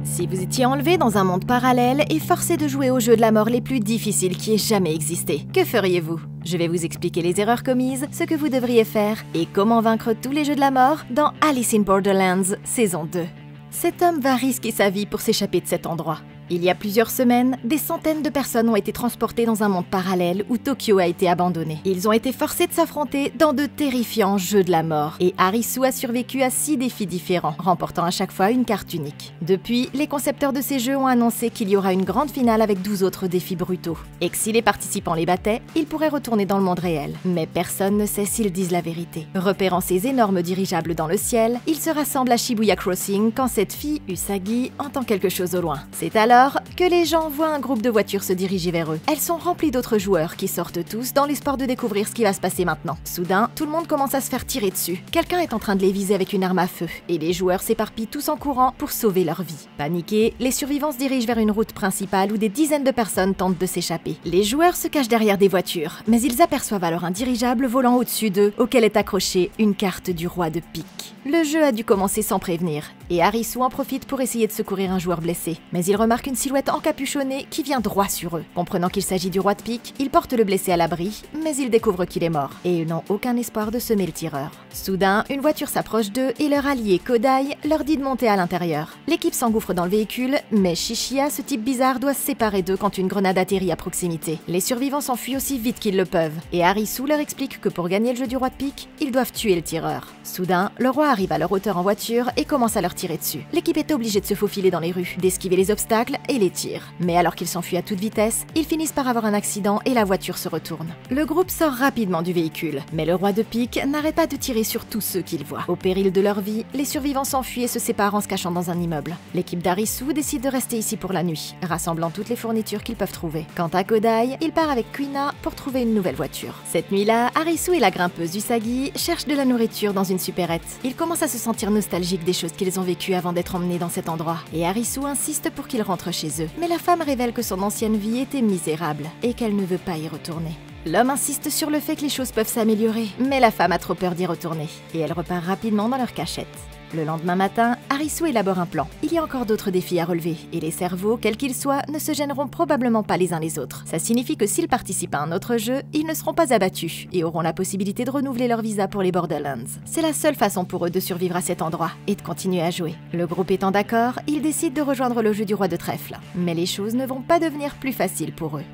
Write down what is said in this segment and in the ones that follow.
Si vous étiez enlevé dans un monde parallèle et forcé de jouer aux jeux de la mort les plus difficiles qui aient jamais existé, que feriez-vous? Je vais vous expliquer les erreurs commises, ce que vous devriez faire et comment vaincre tous les jeux de la mort dans Alice in Borderlands saison 2. Cet homme va risquer sa vie pour s'échapper de cet endroit. Il y a plusieurs semaines, des centaines de personnes ont été transportées dans un monde parallèle où Tokyo a été abandonné. Ils ont été forcés de s'affronter dans de terrifiants jeux de la mort. Et Arisu a survécu à 6 défis différents, remportant à chaque fois une carte unique. Depuis, les concepteurs de ces jeux ont annoncé qu'il y aura une grande finale avec 12 autres défis brutaux. Et que si les participants les battaient, ils pourraient retourner dans le monde réel. Mais personne ne sait s'ils disent la vérité. Repérant ces énormes dirigeables dans le ciel, ils se rassemblent à Shibuya Crossing quand cette fille, Usagi, entend quelque chose au loin. C'est alors que les gens voient un groupe de voitures se diriger vers eux. Elles sont remplies d'autres joueurs qui sortent tous dans l'espoir de découvrir ce qui va se passer maintenant. Soudain, tout le monde commence à se faire tirer dessus. Quelqu'un est en train de les viser avec une arme à feu et les joueurs s'éparpillent tous en courant pour sauver leur vie. Paniqués, les survivants se dirigent vers une route principale où des dizaines de personnes tentent de s'échapper. Les joueurs se cachent derrière des voitures, mais ils aperçoivent alors un dirigeable volant au-dessus d'eux auquel est accrochée une carte du roi de pique. Le jeu a dû commencer sans prévenir et Arisu en profite pour essayer de secourir un joueur blessé. Mais il remarque une silhouette encapuchonnée qui vient droit sur eux. Comprenant qu'il s'agit du roi de pique, il porte le blessé à l'abri, mais il découvre qu'il est mort, et ils n'ont aucun espoir de semer le tireur. Soudain, une voiture s'approche d'eux et leur allié Kodai leur dit de monter à l'intérieur. L'équipe s'engouffre dans le véhicule, mais Shishiya, ce type bizarre, doit se séparer d'eux quand une grenade atterrit à proximité. Les survivants s'enfuient aussi vite qu'ils le peuvent, et Arisu leur explique que pour gagner le jeu du roi de pique, ils doivent tuer le tireur. Soudain, le roi arrive à leur hauteur en voiture et commence à leur tirer dessus. L'équipe est obligée de se faufiler dans les rues, d'esquiver les obstacles et les tirs. Mais alors qu'ils s'enfuient à toute vitesse, ils finissent par avoir un accident et la voiture se retourne. Le groupe sort rapidement du véhicule, mais le roi de pique n'arrête pas de tirer sur tous ceux qu'il voit. Au péril de leur vie, les survivants s'enfuient et se séparent en se cachant dans un immeuble. L'équipe d'Arisu décide de rester ici pour la nuit, rassemblant toutes les fournitures qu'ils peuvent trouver. Quant à Kodai, il part avec Kuina pour trouver une nouvelle voiture. Cette nuit-là, Arisu et la grimpeuse Usagi cherchent de la nourriture dans une supérette. Ils commencent à se sentir nostalgiques des choses qu'ils ont vécues avant d'être emmenés dans cet endroit. Et Arisu insiste pour qu'ils rentrent chez eux. Mais la femme révèle que son ancienne vie était misérable et qu'elle ne veut pas y retourner. L'homme insiste sur le fait que les choses peuvent s'améliorer, mais la femme a trop peur d'y retourner. Et elle repart rapidement dans leur cachette. Le lendemain matin, Arisu élabore un plan. Il y a encore d'autres défis à relever, et les cerveaux, quels qu'ils soient, ne se gêneront probablement pas les uns les autres. Ça signifie que s'ils participent à un autre jeu, ils ne seront pas abattus, et auront la possibilité de renouveler leur visa pour les Borderlands. C'est la seule façon pour eux de survivre à cet endroit, et de continuer à jouer. Le groupe étant d'accord, ils décident de rejoindre le jeu du roi de trèfle. Mais les choses ne vont pas devenir plus faciles pour eux.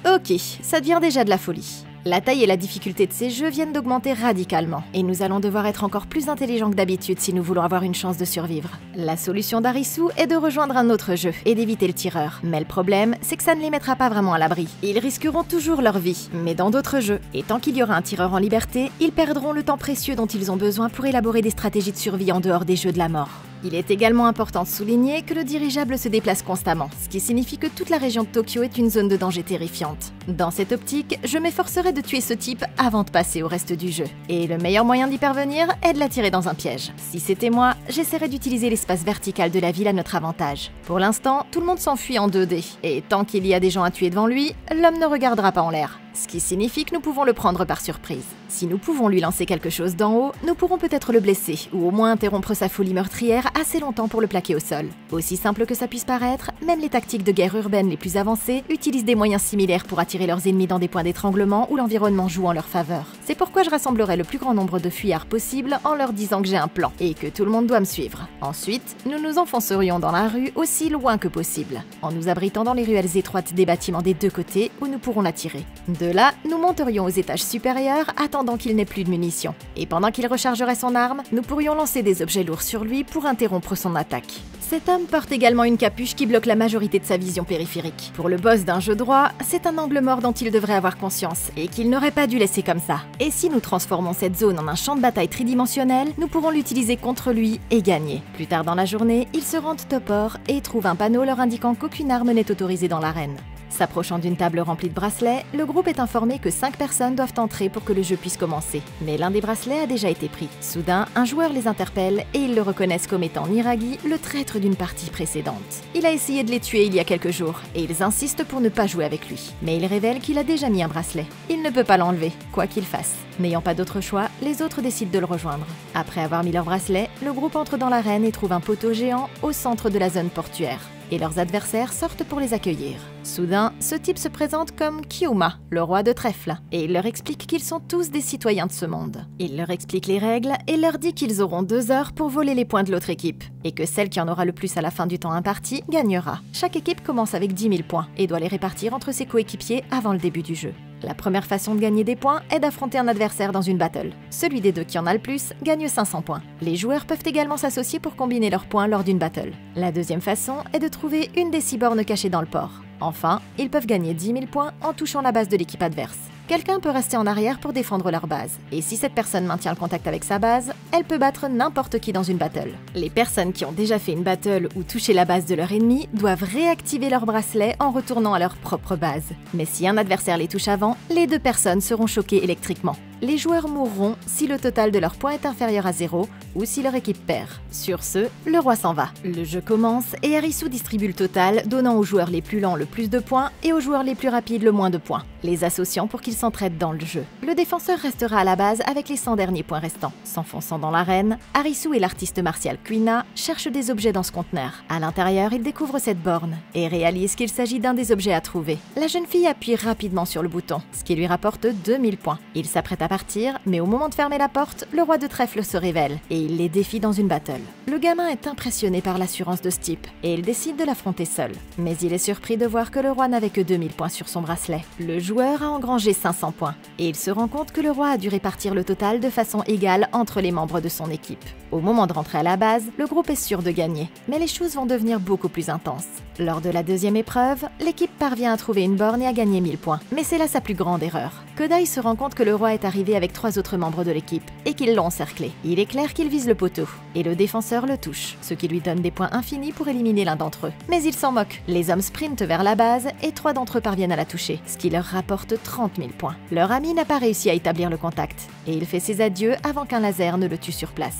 Ok, ça devient déjà de la folie. La taille et la difficulté de ces jeux viennent d'augmenter radicalement, et nous allons devoir être encore plus intelligents que d'habitude si nous voulons avoir une chance de survivre. La solution d'Arisu est de rejoindre un autre jeu et d'éviter le tireur. Mais le problème, c'est que ça ne les mettra pas vraiment à l'abri. Ils risqueront toujours leur vie, mais dans d'autres jeux. Et tant qu'il y aura un tireur en liberté, ils perdront le temps précieux dont ils ont besoin pour élaborer des stratégies de survie en dehors des jeux de la mort. Il est également important de souligner que le dirigeable se déplace constamment, ce qui signifie que toute la région de Tokyo est une zone de danger terrifiante. Dans cette optique, je m'efforcerai de tuer ce type avant de passer au reste du jeu. Et le meilleur moyen d'y parvenir est de l'attirer dans un piège. Si c'était moi, j'essaierais d'utiliser l'espace vertical de la ville à notre avantage. Pour l'instant, tout le monde s'enfuit en 2D, et tant qu'il y a des gens à tuer devant lui, l'homme ne regardera pas en l'air. Ce qui signifie que nous pouvons le prendre par surprise. Si nous pouvons lui lancer quelque chose d'en haut, nous pourrons peut-être le blesser, ou au moins interrompre sa folie meurtrière assez longtemps pour le plaquer au sol. Aussi simple que ça puisse paraître, même les tactiques de guerre urbaine les plus avancées utilisent des moyens similaires pour attirer leurs ennemis dans des points d'étranglement où l'environnement joue en leur faveur. C'est pourquoi je rassemblerai le plus grand nombre de fuyards possible en leur disant que j'ai un plan, et que tout le monde doit me suivre. Ensuite, nous nous enfoncerions dans la rue aussi loin que possible, en nous abritant dans les ruelles étroites des bâtiments des deux côtés où nous pourrons l'attirer. De là, nous monterions aux étages supérieurs, attendant qu'il n'ait plus de munitions. Et pendant qu'il rechargerait son arme, nous pourrions lancer des objets lourds sur lui pour interrompre son attaque. Cet homme porte également une capuche qui bloque la majorité de sa vision périphérique. Pour le boss d'un jeu droit, c'est un angle mort dont il devrait avoir conscience, et qu'il n'aurait pas dû laisser comme ça. Et si nous transformons cette zone en un champ de bataille tridimensionnel, nous pourrons l'utiliser contre lui et gagner. Plus tard dans la journée, ils se rendent au port et trouvent un panneau leur indiquant qu'aucune arme n'est autorisée dans l'arène. S'approchant d'une table remplie de bracelets, le groupe est informé que 5 personnes doivent entrer pour que le jeu puisse commencer. Mais l'un des bracelets a déjà été pris. Soudain, un joueur les interpelle et ils le reconnaissent comme étant Niragi, le traître d'une partie précédente. Il a essayé de les tuer il y a quelques jours et ils insistent pour ne pas jouer avec lui. Mais il révèle qu'il a déjà mis un bracelet. Il ne peut pas l'enlever, quoi qu'il fasse. N'ayant pas d'autre choix, les autres décident de le rejoindre. Après avoir mis leur bracelet, le groupe entre dans l'arène et trouve un poteau géant au centre de la zone portuaire. Et leurs adversaires sortent pour les accueillir. Soudain, ce type se présente comme Kyuma, le roi de trèfle, et il leur explique qu'ils sont tous des citoyens de ce monde. Il leur explique les règles et leur dit qu'ils auront 2 heures pour voler les points de l'autre équipe, et que celle qui en aura le plus à la fin du temps imparti gagnera. Chaque équipe commence avec 10 000 points et doit les répartir entre ses coéquipiers avant le début du jeu. La première façon de gagner des points est d'affronter un adversaire dans une battle. Celui des deux qui en a le plus gagne 500 points. Les joueurs peuvent également s'associer pour combiner leurs points lors d'une battle. La deuxième façon est de trouver une des 6 bornes cachées dans le port. Enfin, ils peuvent gagner 10 000 points en touchant la base de l'équipe adverse. Quelqu'un peut rester en arrière pour défendre leur base, et si cette personne maintient le contact avec sa base, elle peut battre n'importe qui dans une battle. Les personnes qui ont déjà fait une battle ou touché la base de leur ennemi doivent réactiver leur bracelet en retournant à leur propre base. Mais si un adversaire les touche avant, les 2 personnes seront choquées électriquement. Les joueurs mourront si le total de leurs points est inférieur à 0 ou si leur équipe perd. Sur ce, le roi s'en va. Le jeu commence et Harisu distribue le total, donnant aux joueurs les plus lents le plus de points et aux joueurs les plus rapides le moins de points, les associant pour qu'ils s'entraident dans le jeu. Le défenseur restera à la base avec les 100 derniers points restants. S'enfonçant dans l'arène, Harisu et l'artiste martial Kuina cherchent des objets dans ce conteneur. À l'intérieur, ils découvrent cette borne et réalisent qu'il s'agit d'un des objets à trouver. La jeune fille appuie rapidement sur le bouton, ce qui lui rapporte 2000 points. Il s'apprête à partir, mais au moment de fermer la porte, le roi de trèfle se révèle et il les défie dans une battle. Le gamin est impressionné par l'assurance de ce type et il décide de l'affronter seul. Mais il est surpris de voir que le roi n'avait que 2000 points sur son bracelet. Le joueur a engrangé 500 points et il se rend compte que le roi a dû répartir le total de façon égale entre les membres de son équipe. Au moment de rentrer à la base, le groupe est sûr de gagner, mais les choses vont devenir beaucoup plus intenses. Lors de la deuxième épreuve, l'équipe parvient à trouver une borne et à gagner 1000 points. Mais c'est là sa plus grande erreur. Kodai se rend compte que le roi est arrivé avec 3 autres membres de l'équipe et qu'ils l'ont encerclé. Il est clair qu'il vise le poteau et le défenseur le touche, ce qui lui donne des points infinis pour éliminer l'un d'entre eux. Mais il s'en moque. Les hommes sprintent vers la base et 3 d'entre eux parviennent à la toucher, ce qui leur rapporte 30 000 points. Leur ami n'a pas réussi à établir le contact et il fait ses adieux avant qu'un laser ne le tue sur place.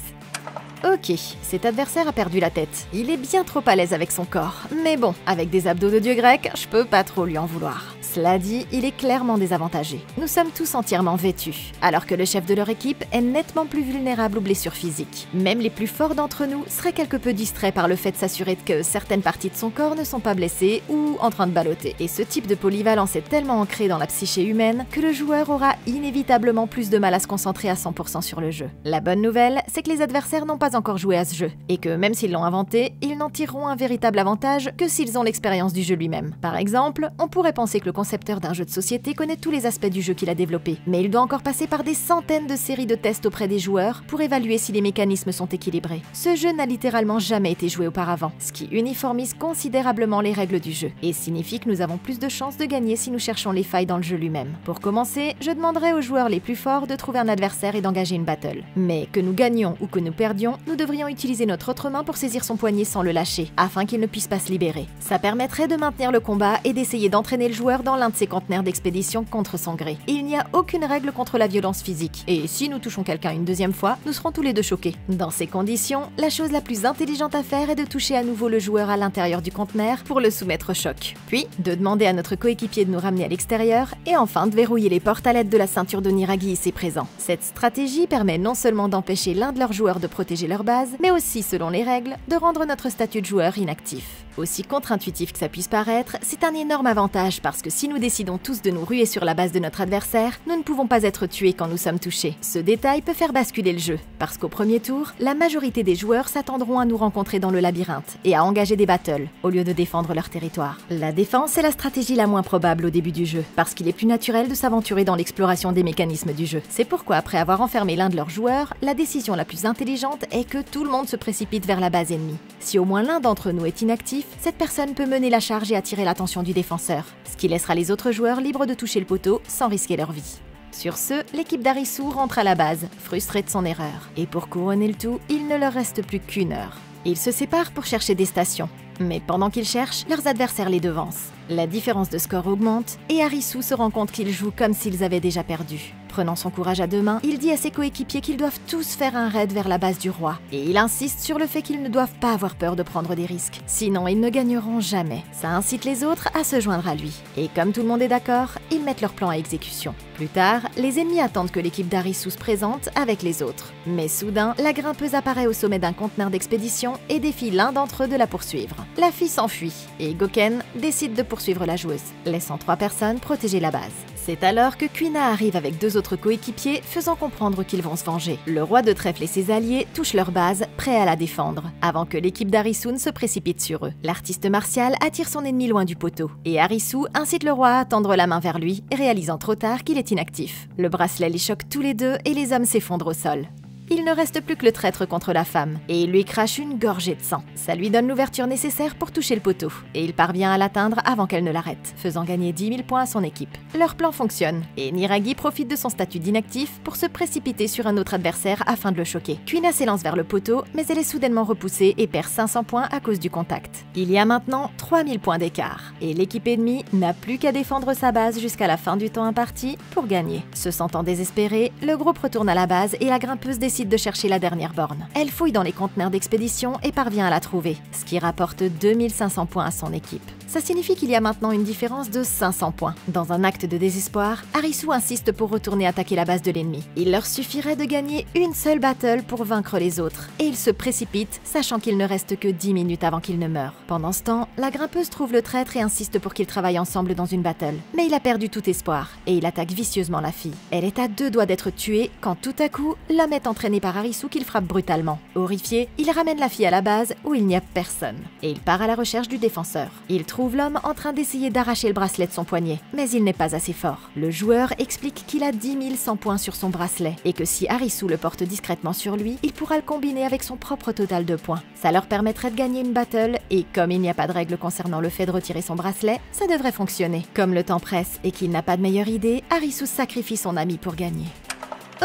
Ok, cet adversaire a perdu la tête. Il est bien trop à l'aise avec son corps. Mais bon, avec des abdos de dieu grec, je peux pas trop lui en vouloir. Cela dit, il est clairement désavantagé. Nous sommes tous entièrement vêtus, alors que le chef de leur équipe est nettement plus vulnérable aux blessures physiques. Même les plus forts d'entre nous seraient quelque peu distraits par le fait de s'assurer que certaines parties de son corps ne sont pas blessées ou en train de balloter. Et ce type de polyvalence est tellement ancré dans la psyché humaine que le joueur aura inévitablement plus de mal à se concentrer à 100% sur le jeu. La bonne nouvelle, c'est que les adversaires n'ont pas encore joué à ce jeu, et que même s'ils l'ont inventé, ils n'en tireront un véritable avantage que s'ils ont l'expérience du jeu lui-même. Par exemple, on pourrait penser que le concepteur d'un jeu de société connaît tous les aspects du jeu qu'il a développé, mais il doit encore passer par des centaines de séries de tests auprès des joueurs pour évaluer si les mécanismes sont équilibrés. Ce jeu n'a littéralement jamais été joué auparavant, ce qui uniformise considérablement les règles du jeu, et signifie que nous avons plus de chances de gagner si nous cherchons les failles dans le jeu lui-même. Pour commencer, je demanderai aux joueurs les plus forts de trouver un adversaire et d'engager une battle. Mais que nous gagnions ou que nous perdions, nous devrions utiliser notre autre main pour saisir son poignet sans le lâcher, afin qu'il ne puisse pas se libérer. Ça permettrait de maintenir le combat et d'essayer d'entraîner le joueur dans l'un de ses conteneurs d'expédition contre son gré. Il n'y a aucune règle contre la violence physique, et si nous touchons quelqu'un une deuxième fois, nous serons tous les deux choqués. Dans ces conditions, la chose la plus intelligente à faire est de toucher à nouveau le joueur à l'intérieur du conteneur pour le soumettre au choc. Puis, de demander à notre coéquipier de nous ramener à l'extérieur, et enfin de verrouiller les portes à l'aide de la ceinture de Niragi ici présent. Cette stratégie permet non seulement d'empêcher l'un de leurs joueurs de protéger leur base, mais aussi, selon les règles, de rendre notre statut de joueur inactif. Aussi contre-intuitif que ça puisse paraître, c'est un énorme avantage parce que si nous décidons tous de nous ruer sur la base de notre adversaire, nous ne pouvons pas être tués quand nous sommes touchés. Ce détail peut faire basculer le jeu, parce qu'au premier tour, la majorité des joueurs s'attendront à nous rencontrer dans le labyrinthe et à engager des battles, au lieu de défendre leur territoire. La défense est la stratégie la moins probable au début du jeu, parce qu'il est plus naturel de s'aventurer dans l'exploration des mécanismes du jeu. C'est pourquoi, après avoir enfermé l'un de leurs joueurs, la décision la plus intelligente est que tout le monde se précipite vers la base ennemie. Si au moins l'un d'entre nous est inactif, cette personne peut mener la charge et attirer l'attention du défenseur, ce qui laissera les autres joueurs libres de toucher le poteau sans risquer leur vie. Sur ce, l'équipe d'Harisu rentre à la base, frustrée de son erreur. Et pour couronner le tout, il ne leur reste plus qu'1 heure. Ils se séparent pour chercher des stations. Mais pendant qu'ils cherchent, leurs adversaires les devancent. La différence de score augmente et Harisu se rend compte qu'ils jouent comme s'ils avaient déjà perdu. Prenant son courage à deux mains, il dit à ses coéquipiers qu'ils doivent tous faire un raid vers la base du roi. Et il insiste sur le fait qu'ils ne doivent pas avoir peur de prendre des risques. Sinon, ils ne gagneront jamais. Ça incite les autres à se joindre à lui. Et comme tout le monde est d'accord, ils mettent leur plan à exécution. Plus tard, les ennemis attendent que l'équipe d'Harisu se présente avec les autres. Mais soudain, la grimpeuse apparaît au sommet d'un conteneur d'expédition et défie l'un d'entre eux de la poursuivre. La fille s'enfuit et Goken décide de poursuivre la joueuse, laissant 3 personnes protéger la base. C'est alors que Kuina arrive avec 2 autres coéquipiers, faisant comprendre qu'ils vont se venger. Le roi de trèfle et ses alliés touchent leur base, prêts à la défendre, avant que l'équipe d'Harisu ne se précipite sur eux. L'artiste martial attire son ennemi loin du poteau, et Harisu incite le roi à tendre la main vers lui, réalisant trop tard qu'il est inactif. Le bracelet les choque tous les deux et les hommes s'effondrent au sol. Il ne reste plus que le traître contre la femme, et il lui crache une gorgée de sang. Ça lui donne l'ouverture nécessaire pour toucher le poteau, et il parvient à l'atteindre avant qu'elle ne l'arrête, faisant gagner 10 000 points à son équipe. Leur plan fonctionne, et Niragi profite de son statut d'inactif pour se précipiter sur un autre adversaire afin de le choquer. Kuina s'élance vers le poteau, mais elle est soudainement repoussée et perd 500 points à cause du contact. Il y a maintenant 3000 points d'écart, et l'équipe ennemie n'a plus qu'à défendre sa base jusqu'à la fin du temps imparti pour gagner. Se sentant désespéré, le groupe retourne à la base et la grimpeuse décide de chercher la dernière borne. Elle fouille dans les conteneurs d'expédition et parvient à la trouver, ce qui rapporte 2500 points à son équipe. Ça signifie qu'il y a maintenant une différence de 500 points. Dans un acte de désespoir, Harisu insiste pour retourner attaquer la base de l'ennemi. Il leur suffirait de gagner une seule battle pour vaincre les autres, et il se précipite, sachant qu'il ne reste que 10 minutes avant qu'il ne meure. Pendant ce temps, la grimpeuse trouve le traître et insiste pour qu'ils travaillent ensemble dans une battle. Mais il a perdu tout espoir, et il attaque vicieusement la fille. Elle est à 2 doigts d'être tuée, quand tout à coup, l'homme est entraîné par Harisu qu'il frappe brutalement. Horrifié, il ramène la fille à la base où il n'y a personne, et il part à la recherche du défenseur. Il trouve l'homme en train d'essayer d'arracher le bracelet de son poignet, mais il n'est pas assez fort. Le joueur explique qu'il a 10 100 points sur son bracelet, et que si Harisu le porte discrètement sur lui, il pourra le combiner avec son propre total de points. Ça leur permettrait de gagner une battle, et comme il n'y a pas de règle concernant le fait de retirer son bracelet, ça devrait fonctionner. Comme le temps presse et qu'il n'a pas de meilleure idée, Harisu sacrifie son ami pour gagner.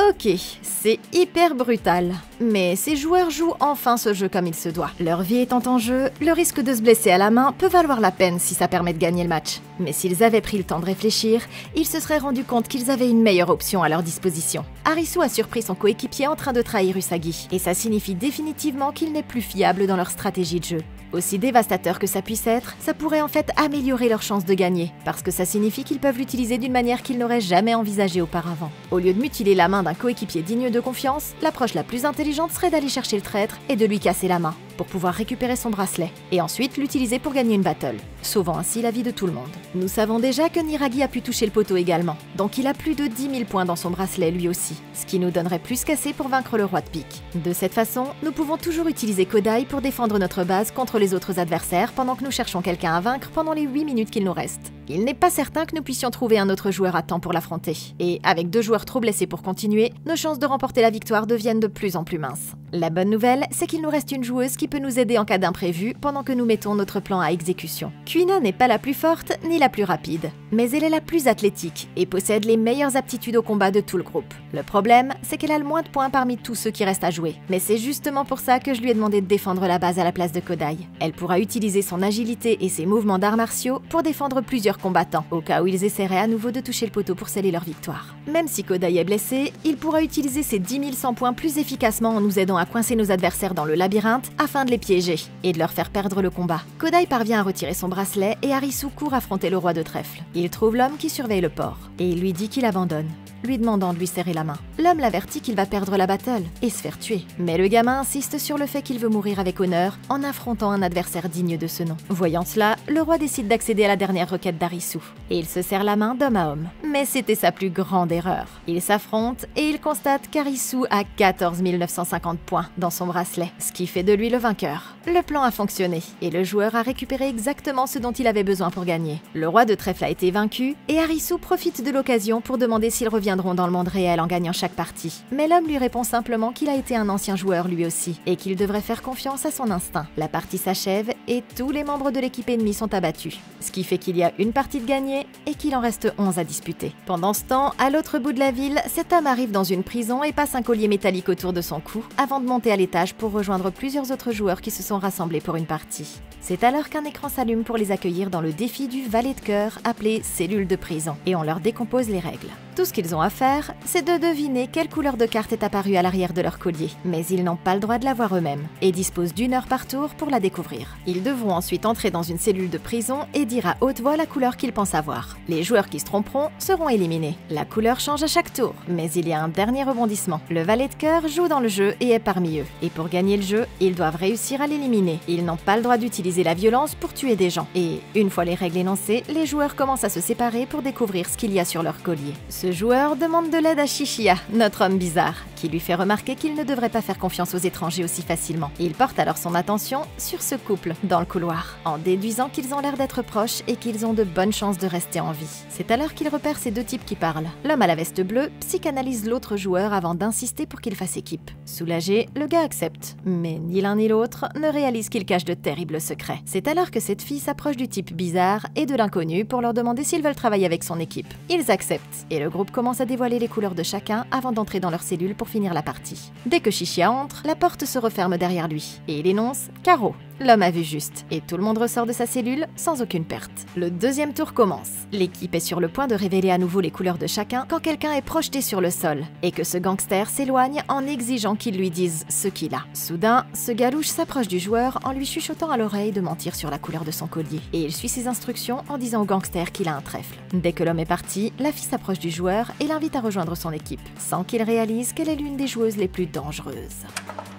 Ok, c'est hyper brutal, mais ces joueurs jouent enfin ce jeu comme il se doit. Leur vie étant en jeu, le risque de se blesser à la main peut valoir la peine si ça permet de gagner le match. Mais s'ils avaient pris le temps de réfléchir, ils se seraient rendus compte qu'ils avaient une meilleure option à leur disposition. Harisu a surpris son coéquipier en train de trahir Usagi, et ça signifie définitivement qu'il n'est plus fiable dans leur stratégie de jeu. Aussi dévastateur que ça puisse être, ça pourrait en fait améliorer leurs chances de gagner, parce que ça signifie qu'ils peuvent l'utiliser d'une manière qu'ils n'auraient jamais envisagée auparavant. Au lieu de mutiler la main d'un coéquipier digne de confiance, l'approche la plus intelligente serait d'aller chercher le traître et de lui casser la main, pour pouvoir récupérer son bracelet, et ensuite l'utiliser pour gagner une battle, sauvant ainsi la vie de tout le monde. Nous savons déjà que Niragi a pu toucher le poteau également, donc il a plus de 10 000 points dans son bracelet lui aussi, ce qui nous donnerait plus qu'assez pour vaincre le roi de pique. De cette façon, nous pouvons toujours utiliser Kodai pour défendre notre base contre les autres adversaires pendant que nous cherchons quelqu'un à vaincre pendant les 8 minutes qu'il nous reste. Il n'est pas certain que nous puissions trouver un autre joueur à temps pour l'affronter, et avec 2 joueurs trop blessés pour continuer, nos chances de remporter la victoire deviennent de plus en plus minces. La bonne nouvelle, c'est qu'il nous reste une joueuse qui peut nous aider en cas d'imprévu pendant que nous mettons notre plan à exécution. Kuina n'est pas la plus forte ni la plus rapide, mais elle est la plus athlétique et possède les meilleures aptitudes au combat de tout le groupe. Le problème, c'est qu'elle a le moins de points parmi tous ceux qui restent à jouer, mais c'est justement pour ça que je lui ai demandé de défendre la base à la place de Kodai. Elle pourra utiliser son agilité et ses mouvements d'arts martiaux pour défendre plusieurs combattants, au cas où ils essaieraient à nouveau de toucher le poteau pour sceller leur victoire. Même si Kodai est blessé, il pourra utiliser ses 10 100 points plus efficacement en nous aidant à coincer nos adversaires dans le labyrinthe afin de les piéger et de leur faire perdre le combat. Kodai parvient à retirer son bracelet et Harisu court affronter le roi de trèfle. Il trouve l'homme qui surveille le port et il lui dit qu'il abandonne, lui demandant de lui serrer la main. L'homme l'avertit qu'il va perdre la battle et se faire tuer. Mais le gamin insiste sur le fait qu'il veut mourir avec honneur en affrontant un adversaire digne de ce nom. Voyant cela, le roi décide d'accéder à la dernière requête d'Harisu et il se serre la main d'homme à homme. Mais c'était sa plus grande erreur. Ils s'affrontent et il constate qu'Harisu a 14 950 points dans son bracelet, ce qui fait de lui le vainqueur. Le plan a fonctionné et le joueur a récupéré exactement ce dont il avait besoin pour gagner. Le roi de trèfle a été vaincu et Harisu profite de l'occasion pour demander s'il revient reviendront dans le monde réel en gagnant chaque partie. Mais l'homme lui répond simplement qu'il a été un ancien joueur lui aussi, et qu'il devrait faire confiance à son instinct. La partie s'achève et tous les membres de l'équipe ennemie sont abattus. Ce qui fait qu'il y a une partie de gagnée et qu'il en reste 11 à disputer. Pendant ce temps, à l'autre bout de la ville, cet homme arrive dans une prison et passe un collier métallique autour de son cou, avant de monter à l'étage pour rejoindre plusieurs autres joueurs qui se sont rassemblés pour une partie. C'est alors qu'un écran s'allume pour les accueillir dans le défi du valet de cœur appelé cellule de prison, et on leur décompose les règles. Tout ce qu'ils ont à faire, c'est de deviner quelle couleur de carte est apparue à l'arrière de leur collier, mais ils n'ont pas le droit de la voir eux-mêmes, et disposent d'1 heure par tour pour la découvrir. Ils devront ensuite entrer dans une cellule de prison et dire à haute voix la couleur qu'ils pensent avoir. Les joueurs qui se tromperont seront éliminés. La couleur change à chaque tour, mais il y a un dernier rebondissement. Le valet de cœur joue dans le jeu et est parmi eux, et pour gagner le jeu, ils doivent réussir à l'éliminer. Ils n'ont pas le droit d'utiliser la violence pour tuer des gens, et une fois les règles énoncées, les joueurs commencent à se séparer pour découvrir ce qu'il y a sur leur collier. Ce joueur demande de l'aide à Chichia, notre homme bizarre, qui lui fait remarquer qu'il ne devrait pas faire confiance aux étrangers aussi facilement. Il porte alors son attention sur ce couple dans le couloir, en déduisant qu'ils ont l'air d'être proches et qu'ils ont de bonnes chances de rester en vie. C'est alors qu'il repère ces deux types qui parlent. L'homme à la veste bleue psychanalyse l'autre joueur avant d'insister pour qu'il fasse équipe. Soulagé, le gars accepte, mais ni l'un ni l'autre ne réalise qu'il cache de terribles secrets. C'est alors que cette fille s'approche du type bizarre et de l'inconnu pour leur demander s'ils veulent travailler avec son équipe. Ils acceptent, et le groupe commence à dévoiler les couleurs de chacun avant d'entrer dans leur cellule pour finir la partie. Dès que Chichia entre, la porte se referme derrière lui, et il énonce « Caro ». L'homme a vu juste, et tout le monde ressort de sa cellule sans aucune perte. Le deuxième tour commence. L'équipe est sur le point de révéler à nouveau les couleurs de chacun quand quelqu'un est projeté sur le sol, et que ce gangster s'éloigne en exigeant qu'il lui dise ce qu'il a. Soudain, ce galouche s'approche du joueur en lui chuchotant à l'oreille de mentir sur la couleur de son collier, et il suit ses instructions en disant au gangster qu'il a un trèfle. Dès que l'homme est parti, la fille s'approche du joueur et l'invite à rejoindre son équipe, sans qu'il réalise qu'elle est l'une des joueuses les plus dangereuses.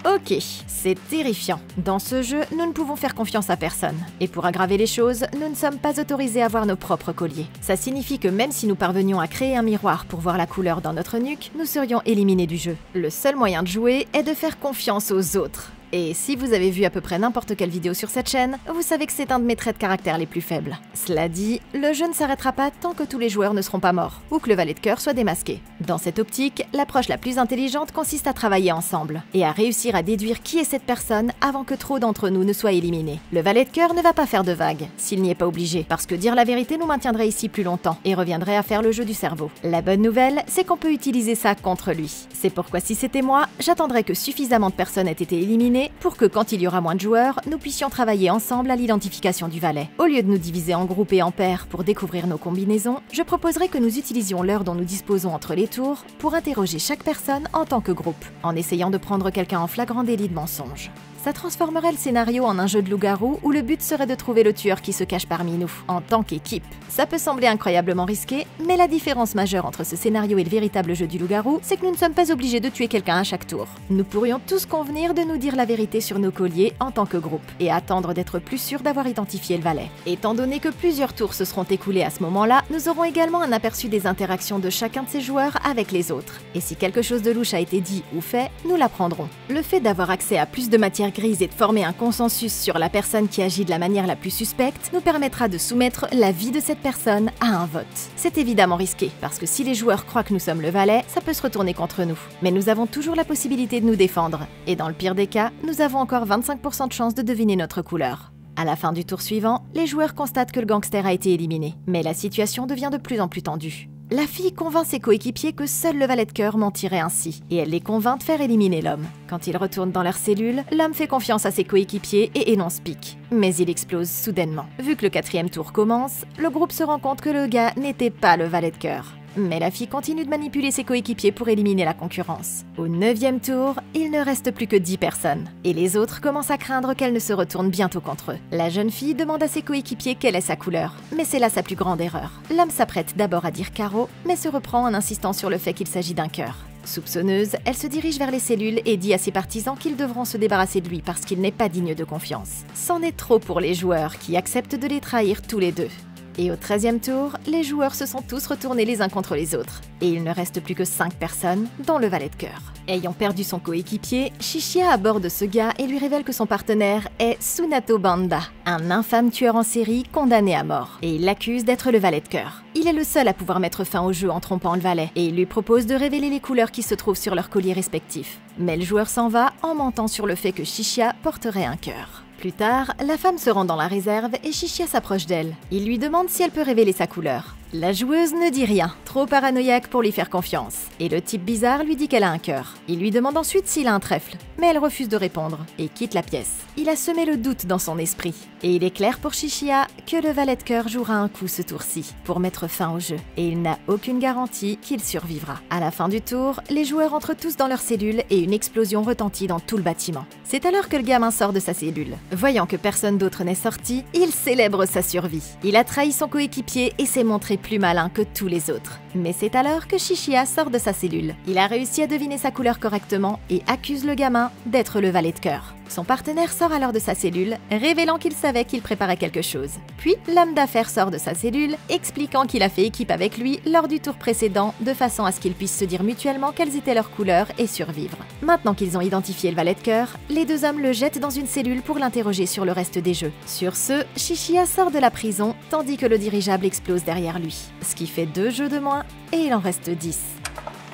Ok, c'est terrifiant. Dans ce jeu, nous ne pouvons faire confiance à personne. Et pour aggraver les choses, nous ne sommes pas autorisés à voir nos propres colliers. Ça signifie que même si nous parvenions à créer un miroir pour voir la couleur dans notre nuque, nous serions éliminés du jeu. Le seul moyen de jouer est de faire confiance aux autres. Et si vous avez vu à peu près n'importe quelle vidéo sur cette chaîne, vous savez que c'est un de mes traits de caractère les plus faibles. Cela dit, le jeu ne s'arrêtera pas tant que tous les joueurs ne seront pas morts, ou que le valet de cœur soit démasqué. Dans cette optique, l'approche la plus intelligente consiste à travailler ensemble, et à réussir à déduire qui est cette personne avant que trop d'entre nous ne soient éliminés. Le valet de cœur ne va pas faire de vagues, s'il n'y est pas obligé, parce que dire la vérité nous maintiendrait ici plus longtemps, et reviendrait à faire le jeu du cerveau. La bonne nouvelle, c'est qu'on peut utiliser ça contre lui. C'est pourquoi si c'était moi, j'attendrais que suffisamment de personnes aient été éliminées pour que quand il y aura moins de joueurs, nous puissions travailler ensemble à l'identification du valet. Au lieu de nous diviser en groupes et en paires pour découvrir nos combinaisons, je proposerais que nous utilisions l'heure dont nous disposons entre les tours pour interroger chaque personne en tant que groupe, en essayant de prendre quelqu'un en flagrant délit de mensonge. Ça transformerait le scénario en un jeu de loup-garou où le but serait de trouver le tueur qui se cache parmi nous, en tant qu'équipe. Ça peut sembler incroyablement risqué, mais la différence majeure entre ce scénario et le véritable jeu du loup-garou, c'est que nous ne sommes pas obligés de tuer quelqu'un à chaque tour. Nous pourrions tous convenir de nous dire la vérité sur nos colliers en tant que groupe, et attendre d'être plus sûrs d'avoir identifié le valet. Étant donné que plusieurs tours se seront écoulés à ce moment-là, nous aurons également un aperçu des interactions de chacun de ces joueurs avec les autres. Et si quelque chose de louche a été dit ou fait, nous l'apprendrons. Le fait d'avoir accès à plus de matière grise et de former un consensus sur la personne qui agit de la manière la plus suspecte nous permettra de soumettre la vie de cette personne à un vote. C'est évidemment risqué, parce que si les joueurs croient que nous sommes le valet, ça peut se retourner contre nous. Mais nous avons toujours la possibilité de nous défendre, et dans le pire des cas, nous avons encore 25% de chance de deviner notre couleur. À la fin du tour suivant, les joueurs constatent que le gangster a été éliminé, mais la situation devient de plus en plus tendue. La fille convainc ses coéquipiers que seul le valet de cœur mentirait ainsi, et elle les convainc de faire éliminer l'homme. Quand ils retournent dans leur cellule, l'homme fait confiance à ses coéquipiers et énonce pique. Mais il explose soudainement. Vu que le 4e tour commence, le groupe se rend compte que le gars n'était pas le valet de cœur. Mais la fille continue de manipuler ses coéquipiers pour éliminer la concurrence. Au 9e tour, il ne reste plus que 10 personnes, et les autres commencent à craindre qu'elle ne se retourne bientôt contre eux. La jeune fille demande à ses coéquipiers quelle est sa couleur, mais c'est là sa plus grande erreur. L'homme s'apprête d'abord à dire carreau, mais se reprend en insistant sur le fait qu'il s'agit d'un cœur. Soupçonneuse, elle se dirige vers les cellules et dit à ses partisans qu'ils devront se débarrasser de lui parce qu'il n'est pas digne de confiance. C'en est trop pour les joueurs qui acceptent de les trahir tous les deux. Et au 13e tour, les joueurs se sont tous retournés les uns contre les autres. Et il ne reste plus que 5 personnes, dont le valet de cœur. Ayant perdu son coéquipier, Shishia aborde ce gars et lui révèle que son partenaire est Sunato Banda, un infâme tueur en série condamné à mort. Et il l'accuse d'être le valet de cœur. Il est le seul à pouvoir mettre fin au jeu en trompant le valet, et il lui propose de révéler les couleurs qui se trouvent sur leurs colliers respectifs. Mais le joueur s'en va en mentant sur le fait que Shishia porterait un cœur. Plus tard, la femme se rend dans la réserve et Shishia s'approche d'elle. Il lui demande si elle peut révéler sa couleur. La joueuse ne dit rien, trop paranoïaque pour lui faire confiance. Et le type bizarre lui dit qu'elle a un cœur. Il lui demande ensuite s'il a un trèfle, mais elle refuse de répondre et quitte la pièce. Il a semé le doute dans son esprit. Et il est clair pour Shishia que le valet de cœur jouera un coup ce tour-ci pour mettre fin au jeu. Et il n'a aucune garantie qu'il survivra. À la fin du tour, les joueurs entrent tous dans leur cellule et une explosion retentit dans tout le bâtiment. C'est alors que le gamin sort de sa cellule. Voyant que personne d'autre n'est sorti, il célèbre sa survie. Il a trahi son coéquipier et s'est montré plus malin que tous les autres. Mais c'est alors que Shishia sort de sa cellule. Il a réussi à deviner sa couleur correctement et accuse le gamin d'être le valet de cœur. Son partenaire sort alors de sa cellule, révélant qu'il savait qu'il préparait quelque chose. Puis, l'homme d'affaires sort de sa cellule, expliquant qu'il a fait équipe avec lui lors du tour précédent, de façon à ce qu'ils puissent se dire mutuellement quelles étaient leurs couleurs et survivre. Maintenant qu'ils ont identifié le valet de cœur, les deux hommes le jettent dans une cellule pour l'interroger sur le reste des jeux. Sur ce, Shishia sort de la prison, tandis que le dirigeable explose derrière lui. Ce qui fait 2 jeux de moins, et il en reste 10.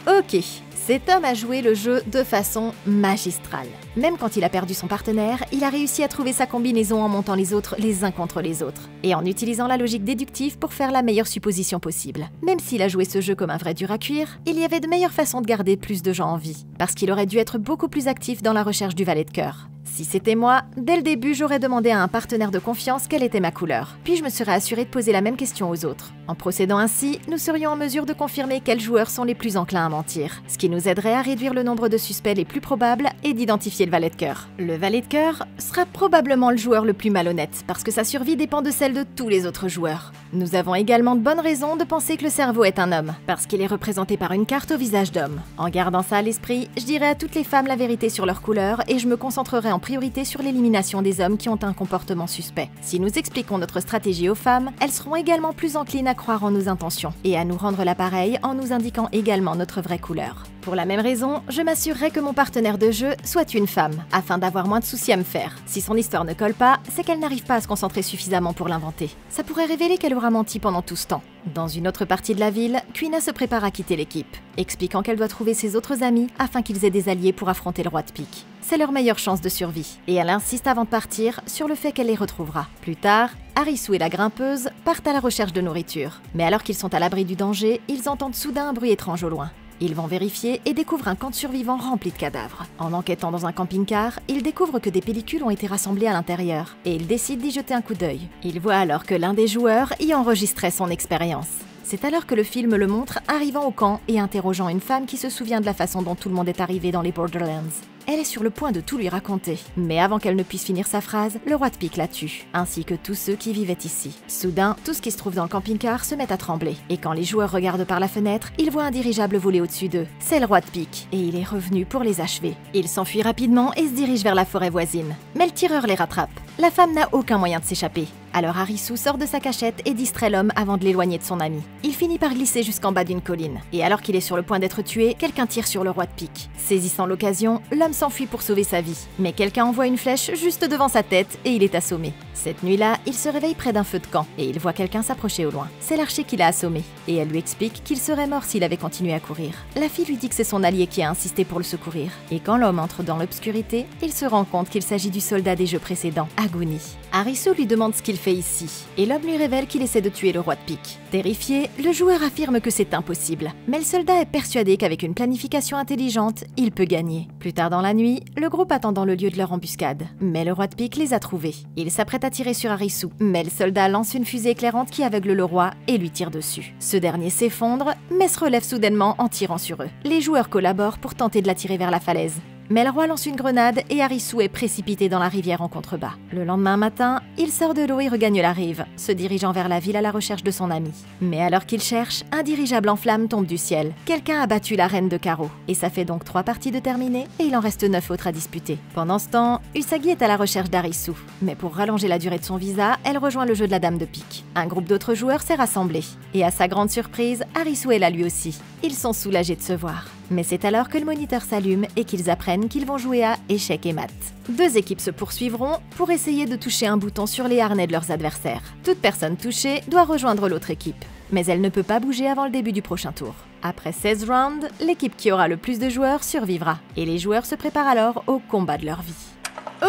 Ok. Cet homme a joué le jeu de façon magistrale. Même quand il a perdu son partenaire, il a réussi à trouver sa combinaison en montant les autres les uns contre les autres, et en utilisant la logique déductive pour faire la meilleure supposition possible. Même s'il a joué ce jeu comme un vrai dur à cuire, il y avait de meilleures façons de garder plus de gens en vie, parce qu'il aurait dû être beaucoup plus actif dans la recherche du valet de cœur. Si c'était moi, dès le début, j'aurais demandé à un partenaire de confiance quelle était ma couleur. Puis je me serais assuré de poser la même question aux autres. En procédant ainsi, nous serions en mesure de confirmer quels joueurs sont les plus enclins à mentir, ce qui nous aiderait à réduire le nombre de suspects les plus probables et d'identifier le valet de cœur. Le valet de cœur sera probablement le joueur le plus malhonnête, parce que sa survie dépend de celle de tous les autres joueurs. Nous avons également de bonnes raisons de penser que le cerveau est un homme, parce qu'il est représenté par une carte au visage d'homme. En gardant ça à l'esprit, je dirais à toutes les femmes la vérité sur leur couleur et je me concentrerai en priorité sur l'élimination des hommes qui ont un comportement suspect. Si nous expliquons notre stratégie aux femmes, elles seront également plus enclines à croire en nos intentions et à nous rendre l'appareil en nous indiquant également notre vraie couleur. Pour la même raison, je m'assurerai que mon partenaire de jeu soit une femme, afin d'avoir moins de soucis à me faire. Si son histoire ne colle pas, c'est qu'elle n'arrive pas à se concentrer suffisamment pour l'inventer. Ça pourrait révéler qu'elle aura menti pendant tout ce temps. Dans une autre partie de la ville, Quina se prépare à quitter l'équipe, expliquant qu'elle doit trouver ses autres amis afin qu'ils aient des alliés pour affronter le roi de pique. C'est leur meilleure chance de survie, et elle insiste avant de partir sur le fait qu'elle les retrouvera. Plus tard, Arisu et la grimpeuse partent à la recherche de nourriture. Mais alors qu'ils sont à l'abri du danger, ils entendent soudain un bruit étrange au loin. Ils vont vérifier et découvrent un camp de survivants rempli de cadavres. En enquêtant dans un camping-car, ils découvrent que des pellicules ont été rassemblées à l'intérieur, et ils décident d'y jeter un coup d'œil. Ils voient alors que l'un des joueurs y enregistrait son expérience. C'est alors que le film le montre arrivant au camp et interrogeant une femme qui se souvient de la façon dont tout le monde est arrivé dans les Borderlands. Elle est sur le point de tout lui raconter, mais avant qu'elle ne puisse finir sa phrase, le roi de pique la tue, ainsi que tous ceux qui vivaient ici. Soudain, tout ce qui se trouve dans le camping-car se met à trembler, et quand les joueurs regardent par la fenêtre, ils voient un dirigeable voler au-dessus d'eux. C'est le roi de pique, et il est revenu pour les achever. Ils s'enfuient rapidement et se dirigent vers la forêt voisine. Mais le tireur les rattrape. La femme n'a aucun moyen de s'échapper. Alors Arisu sort de sa cachette et distrait l'homme avant de l'éloigner de son ami. Il finit par glisser jusqu'en bas d'une colline. Et alors qu'il est sur le point d'être tué, quelqu'un tire sur le roi de pique. Saisissant l'occasion, l'homme s'enfuit pour sauver sa vie. Mais quelqu'un envoie une flèche juste devant sa tête et il est assommé. Cette nuit-là, il se réveille près d'un feu de camp et il voit quelqu'un s'approcher au loin. C'est l'archer qui l'a assommé. Et elle lui explique qu'il serait mort s'il avait continué à courir. La fille lui dit que c'est son allié qui a insisté pour le secourir. Et quand l'homme entre dans l'obscurité, il se rend compte qu'il s'agit du soldat des jeux précédents, Aguni. Arisu lui demande ce qu'il fait ici. Et l'homme lui révèle qu'il essaie de tuer le roi de pique. Terrifié, le joueur affirme que c'est impossible. Mais le soldat est persuadé qu'avec une planification intelligente, il peut gagner. Plus tard dans la nuit, le groupe attend dans le lieu de leur embuscade. Mais le roi de pique les a trouvés. Il s'apprête à tirer sur Arisu, mais le soldat lance une fusée éclairante qui aveugle le roi et lui tire dessus. Ce dernier s'effondre, mais se relève soudainement en tirant sur eux. Les joueurs collaborent pour tenter de l'attirer vers la falaise. Mais le roi lance une grenade et Arisu est précipité dans la rivière en contrebas. Le lendemain matin, il sort de l'eau et regagne la rive, se dirigeant vers la ville à la recherche de son ami. Mais alors qu'il cherche, un dirigeable en flammes tombe du ciel. Quelqu'un a battu la reine de carreau. Et ça fait donc 3 parties de terminées et il en reste 9 autres à disputer. Pendant ce temps, Usagi est à la recherche d'Arisu. Mais pour rallonger la durée de son visa, elle rejoint le jeu de la dame de pique. Un groupe d'autres joueurs s'est rassemblé. Et à sa grande surprise, Arisu est là lui aussi. Ils sont soulagés de se voir. Mais c'est alors que le moniteur s'allume et qu'ils apprennent qu'ils vont jouer à échecs et maths. 2 équipes se poursuivront pour essayer de toucher un bouton sur les harnais de leurs adversaires. Toute personne touchée doit rejoindre l'autre équipe, mais elle ne peut pas bouger avant le début du prochain tour. Après 16 rounds, l'équipe qui aura le plus de joueurs survivra, et les joueurs se préparent alors au combat de leur vie.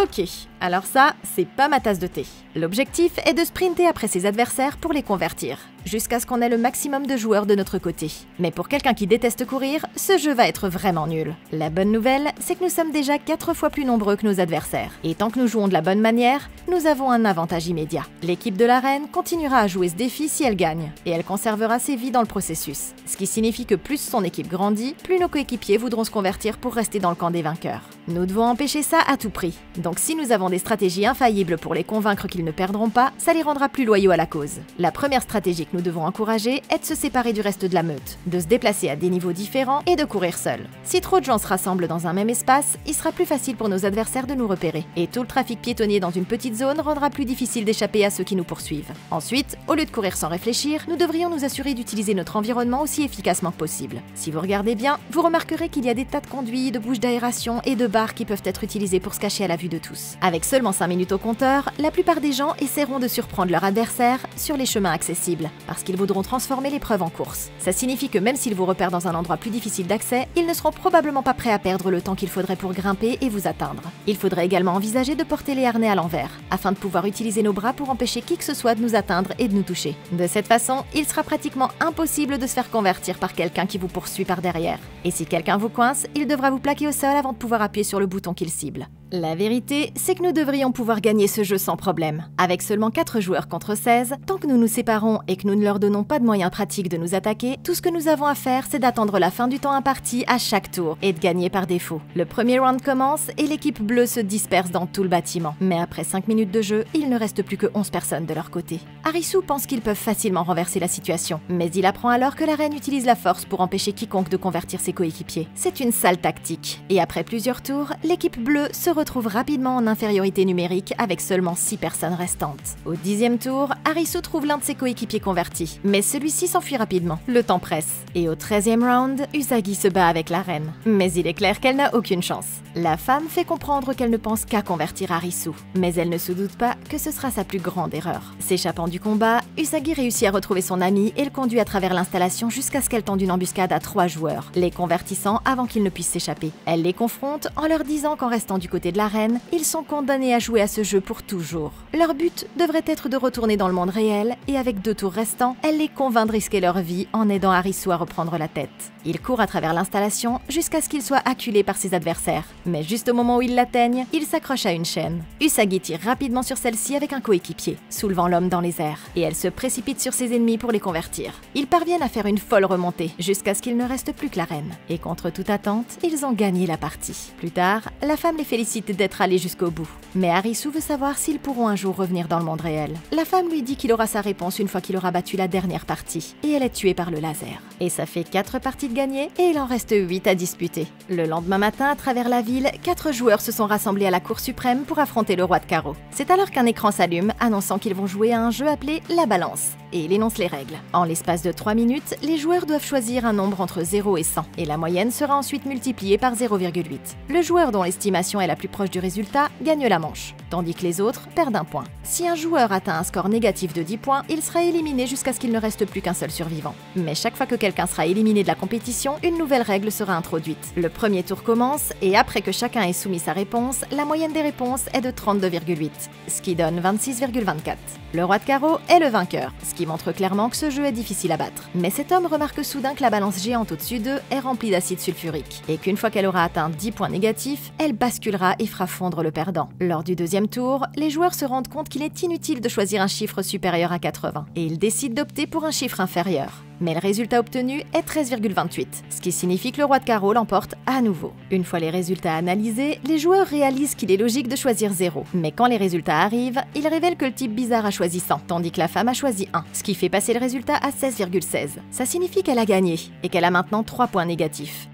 Ok, alors ça, c'est pas ma tasse de thé. L'objectif est de sprinter après ses adversaires pour les convertir, jusqu'à ce qu'on ait le maximum de joueurs de notre côté. Mais pour quelqu'un qui déteste courir, ce jeu va être vraiment nul. La bonne nouvelle, c'est que nous sommes déjà 4 fois plus nombreux que nos adversaires. Et tant que nous jouons de la bonne manière, nous avons un avantage immédiat. L'équipe de la reine continuera à jouer ce défi si elle gagne, et elle conservera ses vies dans le processus. Ce qui signifie que plus son équipe grandit, plus nos coéquipiers voudront se convertir pour rester dans le camp des vainqueurs. Nous devons empêcher ça à tout prix. Donc si nous avons des stratégies infaillibles pour les convaincre qu'ils ne perdront pas, ça les rendra plus loyaux à la cause. La première stratégie que nous devons encourager est de se séparer du reste de la meute, de se déplacer à des niveaux différents et de courir seul. Si trop de gens se rassemblent dans un même espace, il sera plus facile pour nos adversaires de nous repérer. Et tout le trafic piétonnier dans une petite zone rendra plus difficile d'échapper à ceux qui nous poursuivent. Ensuite, au lieu de courir sans réfléchir, nous devrions nous assurer d'utiliser notre environnement aussi efficacement que possible. Si vous regardez bien, vous remarquerez qu'il y a des tas de conduits, de bouches d'aération et de barres qui peuvent être utilisés pour se cacher à la vue de tous. Avec seulement 5 minutes au compteur, la plupart des gens essaieront de surprendre leur adversaire sur les chemins accessibles, parce qu'ils voudront transformer l'épreuve en course. Ça signifie que même s'ils vous repèrent dans un endroit plus difficile d'accès, ils ne seront probablement pas prêts à perdre le temps qu'il faudrait pour grimper et vous atteindre. Il faudrait également envisager de porter les harnais à l'envers, afin de pouvoir utiliser nos bras pour empêcher qui que ce soit de nous atteindre et de nous toucher. De cette façon, il sera pratiquement impossible de se faire convertir par quelqu'un qui vous poursuit par derrière. Et si quelqu'un vous coince, il devra vous plaquer au sol avant de pouvoir appuyer sur le bouton qu'il cible. La vérité, c'est que nous devrions pouvoir gagner ce jeu sans problème. Avec seulement 4 joueurs contre 16, tant que nous nous séparons et que nous ne leur donnons pas de moyens pratiques de nous attaquer, tout ce que nous avons à faire, c'est d'attendre la fin du temps imparti à chaque tour et de gagner par défaut. Le premier round commence et l'équipe bleue se disperse dans tout le bâtiment. Mais après 5 minutes de jeu, il ne reste plus que 11 personnes de leur côté. Arisu pense qu'ils peuvent facilement renverser la situation, mais il apprend alors que la reine utilise la force pour empêcher quiconque de convertir ses coéquipiers. C'est une sale tactique. Et après plusieurs tours, l'équipe bleue se retrouve rapidement en infériorité numérique avec seulement 6 personnes restantes. Au 10e tour, Arisu trouve l'un de ses coéquipiers convertis, mais celui-ci s'enfuit rapidement. Le temps presse. Et au 13e round, Usagi se bat avec la reine. Mais il est clair qu'elle n'a aucune chance. La femme fait comprendre qu'elle ne pense qu'à convertir Arisu, mais elle ne se doute pas que ce sera sa plus grande erreur. S'échappant du combat, Usagi réussit à retrouver son ami et le conduit à travers l'installation jusqu'à ce qu'elle tende une embuscade à 3 joueurs, les convertissant avant qu'ils ne puissent s'échapper. Elle les confronte en leur disant qu'en restant du côté de la reine, ils sont condamnés à jouer à ce jeu pour toujours. Leur but devrait être de retourner dans le monde réel et avec 2 tours restants, elle les convainc de risquer leur vie en aidant Arisu à reprendre la tête. Il court à travers l'installation jusqu'à ce qu'il soit acculé par ses adversaires. Mais juste au moment où ils l'atteignent, il s'accroche à une chaîne. Usagi tire rapidement sur celle-ci avec un coéquipier, soulevant l'homme dans les airs, et elle se précipite sur ses ennemis pour les convertir. Ils parviennent à faire une folle remontée, jusqu'à ce qu'il ne reste plus que la reine. Et contre toute attente, ils ont gagné la partie. Plus tard, la femme les félicite d'être allés jusqu'au bout. Mais Arisu veut savoir s'ils pourront un jour revenir dans le monde réel. La femme lui dit qu'il aura sa réponse une fois qu'il aura battu la dernière partie, et elle est tuée par le laser. Et ça fait 4 parties de gagnées, et il en reste 8 à disputer. Le lendemain matin, à travers la ville, 4 joueurs se sont rassemblés à la Cour suprême pour affronter le roi de carreau. C'est alors qu'un écran s'allume, annonçant qu'ils vont jouer à un jeu appelé la balance. Et il énonce les règles. En l'espace de 3 minutes, les joueurs doivent choisir un nombre entre 0 et 100, et la moyenne sera ensuite multipliée par 0,8. Le joueur dont l'estimation est la plus proche du résultat gagne la manche, tandis que les autres perdent un point. Si un joueur atteint un score négatif de 10 points, il sera éliminé jusqu'à ce qu'il ne reste plus qu'un seul survivant. Mais chaque fois que quelqu'un sera éliminé de la compétition, une nouvelle règle sera introduite. Le premier tour commence, et après que chacun ait soumis sa réponse, la moyenne des réponses est de 32,8, ce qui donne 26,24. Le roi de carreau est le vainqueur, ce qui montre clairement que ce jeu est difficile à battre. Mais cet homme remarque soudain que la balance géante au-dessus d'eux est remplie d'acide sulfurique, et qu'une fois qu'elle aura atteint 10 points négatifs, elle basculera et fera fondre le perdant. Lors du deuxième deuxième tour, les joueurs se rendent compte qu'il est inutile de choisir un chiffre supérieur à 80 et ils décident d'opter pour un chiffre inférieur. Mais le résultat obtenu est 13,28, ce qui signifie que le roi de carreau l'emporte à nouveau. Une fois les résultats analysés, les joueurs réalisent qu'il est logique de choisir 0. Mais quand les résultats arrivent, ils révèlent que le type bizarre a choisi 100, tandis que la femme a choisi 1, ce qui fait passer le résultat à 16,16. Ça signifie qu'elle a gagné, et qu'elle a maintenant 3 points négatifs.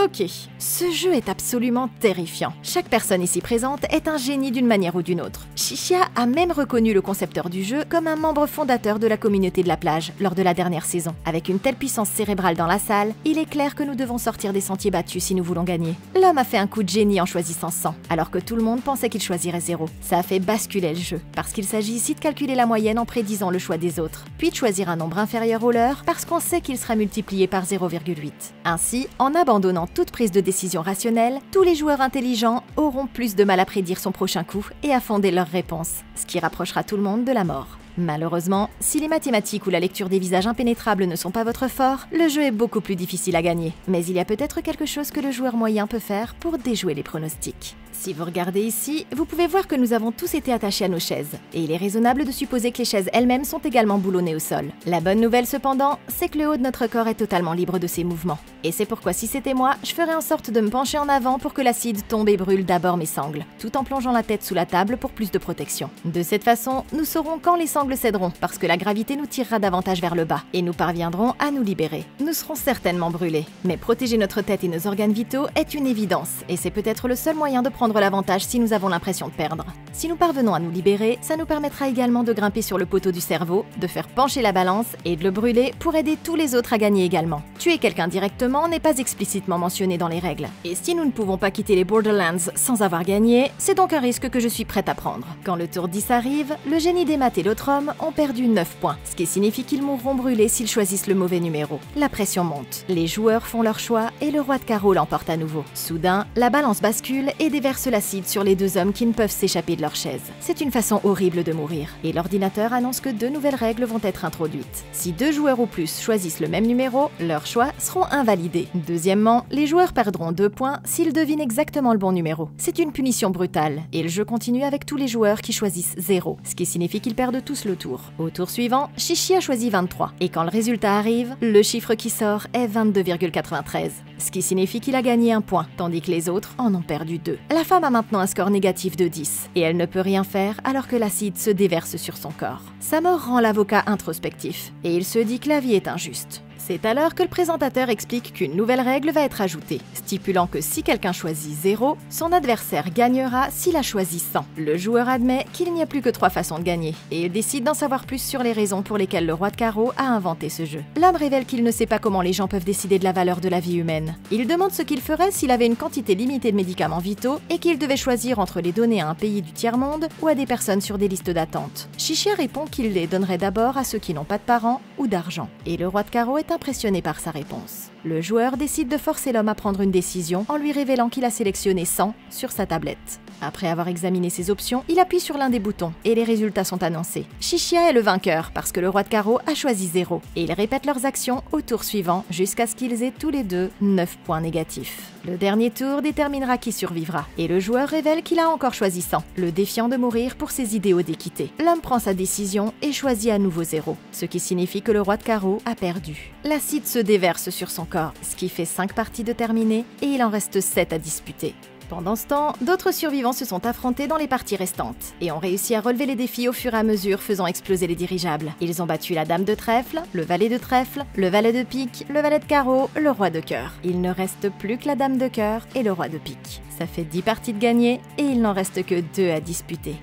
Ok, ce jeu est absolument terrifiant. Chaque personne ici présente est un génie d'une manière ou d'une autre. Xixia a même reconnu le concepteur du jeu comme un membre fondateur de la communauté de la plage lors de la dernière saison. Avec une telle puissance cérébrale dans la salle, il est clair que nous devons sortir des sentiers battus si nous voulons gagner. L'homme a fait un coup de génie en choisissant 100, alors que tout le monde pensait qu'il choisirait 0. Ça a fait basculer le jeu, parce qu'il s'agit ici de calculer la moyenne en prédisant le choix des autres, puis de choisir un nombre inférieur au leur parce qu'on sait qu'il sera multiplié par 0,8. Ainsi, en abandonnant toute prise de décision rationnelle, tous les joueurs intelligents auront plus de mal à prédire son prochain coup et à fonder leurs réponses, ce qui rapprochera tout le monde de la mort. Malheureusement, si les mathématiques ou la lecture des visages impénétrables ne sont pas votre fort, le jeu est beaucoup plus difficile à gagner. Mais il y a peut-être quelque chose que le joueur moyen peut faire pour déjouer les pronostics. Si vous regardez ici, vous pouvez voir que nous avons tous été attachés à nos chaises, et il est raisonnable de supposer que les chaises elles-mêmes sont également boulonnées au sol. La bonne nouvelle cependant, c'est que le haut de notre corps est totalement libre de ses mouvements. Et c'est pourquoi si c'était moi, je ferais en sorte de me pencher en avant pour que l'acide tombe et brûle d'abord mes sangles, tout en plongeant la tête sous la table pour plus de protection. De cette façon, nous saurons quand les sangles céderont, parce que la gravité nous tirera davantage vers le bas, et nous parviendrons à nous libérer. Nous serons certainement brûlés, mais protéger notre tête et nos organes vitaux est une évidence, et c'est peut-être le seul moyen de prendre l'avantage si nous avons l'impression de perdre. Si nous parvenons à nous libérer, ça nous permettra également de grimper sur le poteau du cerveau, de faire pencher la balance et de le brûler pour aider tous les autres à gagner également. Tuer quelqu'un directement n'est pas explicitement mentionné dans les règles. Et si nous ne pouvons pas quitter les Borderlands sans avoir gagné, c'est donc un risque que je suis prête à prendre. Quand le tour 10 arrive, le génie des maths et l'autre homme ont perdu 9 points, ce qui signifie qu'ils mourront brûlés s'ils choisissent le mauvais numéro. La pression monte, les joueurs font leur choix et le roi de carreau l'emporte à nouveau. Soudain, la balance bascule et déverse l'acide sur les deux hommes qui ne peuvent s'échapper de leur chaise. C'est une façon horrible de mourir, et l'ordinateur annonce que 2 nouvelles règles vont être introduites. Si 2 joueurs ou plus choisissent le même numéro, leurs choix seront invalidés. Deuxièmement, les joueurs perdront 2 points s'ils devinent exactement le bon numéro. C'est une punition brutale, et le jeu continue avec tous les joueurs qui choisissent 0, ce qui signifie qu'ils perdent tous le tour. Au tour suivant, Xixia choisit 23, et quand le résultat arrive, le chiffre qui sort est 22,93, ce qui signifie qu'il a gagné 1 point, tandis que les autres en ont perdu 2. La femme a maintenant un score négatif de 10, et elle ne peut rien faire alors que l'acide se déverse sur son corps. Sa mort rend l'avocat introspectif, et il se dit que la vie est injuste. C'est alors que le présentateur explique qu'une nouvelle règle va être ajoutée, stipulant que si quelqu'un choisit 0, son adversaire gagnera s'il a choisi 100. Le joueur admet qu'il n'y a plus que 3 façons de gagner, et il décide d'en savoir plus sur les raisons pour lesquelles le roi de carreau a inventé ce jeu. L'homme révèle qu'il ne sait pas comment les gens peuvent décider de la valeur de la vie humaine. Il demande ce qu'il ferait s'il avait une quantité limitée de médicaments vitaux et qu'il devait choisir entre les donner à un pays du tiers-monde ou à des personnes sur des listes d'attente. Xixia répond qu'il les donnerait d'abord à ceux qui n'ont pas de parents ou d'argent, et le roi de carreau est impressionné par sa réponse. Le joueur décide de forcer l'homme à prendre une décision en lui révélant qu'il a sélectionné 100 sur sa tablette. Après avoir examiné ses options, il appuie sur l'un des boutons et les résultats sont annoncés. Xixia est le vainqueur parce que le roi de carreau a choisi 0 et ils répètent leurs actions au tour suivant jusqu'à ce qu'ils aient tous les deux 9 points négatifs. Le dernier tour déterminera qui survivra et le joueur révèle qu'il a encore choisi 100, le défiant de mourir pour ses idéaux d'équité. L'homme prend sa décision et choisit à nouveau 0, ce qui signifie que le roi de carreau a perdu. L'acide se déverse sur son corps, ce qui fait 5 parties de terminées et il en reste 7 à disputer. Pendant ce temps, d'autres survivants se sont affrontés dans les parties restantes et ont réussi à relever les défis au fur et à mesure faisant exploser les dirigeables. Ils ont battu la dame de trèfle, le valet de trèfle, le valet de pique, le valet de carreau, le roi de cœur. Il ne reste plus que la dame de cœur et le roi de pique. Ça fait 10 parties de gagnées et il n'en reste que 2 à disputer.